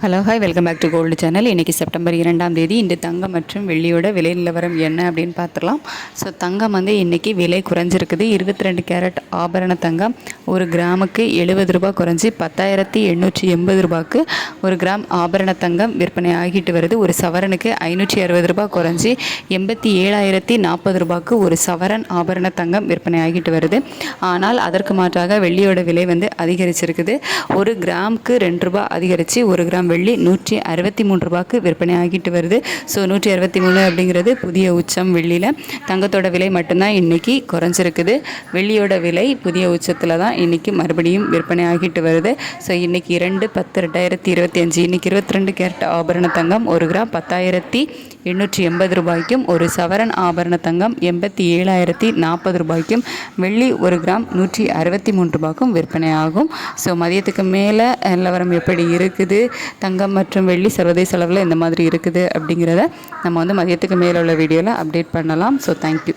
Hello hi welcome back to gold channel. இன்றைக்கி September 2ஆம் தேதி. இன்று தங்கம் மற்றும் வெள்ளியோட விலை நிலவரம் என்ன அப்படின்னு பார்த்துடலாம். தங்கம் இன்றைக்கி விலை குறைஞ்சிருக்குது. 22 கேரட் ஆபரண தங்கம் ஒரு கிராமுக்கு 70 ரூபா குறைஞ்சி 10,880 ரூபாய்க்கு ஒரு கிராம் ஆபரண தங்கம் விற்பனை ஆகிட்டு வருது. ஒரு சவரனுக்கு 560 ரூபா குறைஞ்சி 87,040 ரூபாய்க்கு ஒரு சவரன் ஆபரண தங்கம் விற்பனை ஆகிட்டு வருது. ஆனால் அதற்கு மாற்றாக வெள்ளியோட விலை அதிகரிச்சிருக்குது. ஒரு கிராமுக்கு 2 ரூபா அதிகரித்து ஒரு கிராம் வெள்ளி 163 ரூபாய்க்கு விற்பனை ஆகிட்டு வருது. 163 அப்படிங்கிறது புதிய உச்சம். வெள்ளியில் தங்கத்தோட விலை மட்டும்தான் இன்றைக்கி குறைஞ்சிருக்குது. வெள்ளியோட விலை புதிய உச்சத்தில் தான் இன்றைக்கி மறுபடியும் விற்பனை ஆகிட்டு வருது. இன்றைக்கி 2/10/2025 இன்றைக்கி 22 கேரட் ஆபரண தங்கம் ஒரு கிராம் 10,880 ரூபாய்க்கும் ஒரு சவரன் ஆபரண தங்கம் 87,040 ரூபாய்க்கும் வெள்ளி ஒரு கிராம் 163 ரூபாய்க்கும் விற்பனை ஆகும். மதியத்துக்கு மேலே நிலவரம் எப்படி இருக்குது, தங்கம் மற்றும் வெள்ளி சர்வதேச அளவில் இந்த மாதிரி இருக்குது அப்படிங்கிறத நம்ம மதியத்துக்கு மேலே உள்ள வீடியோவில் அப்டேட் பண்ணலாம். தேங்க்யூ.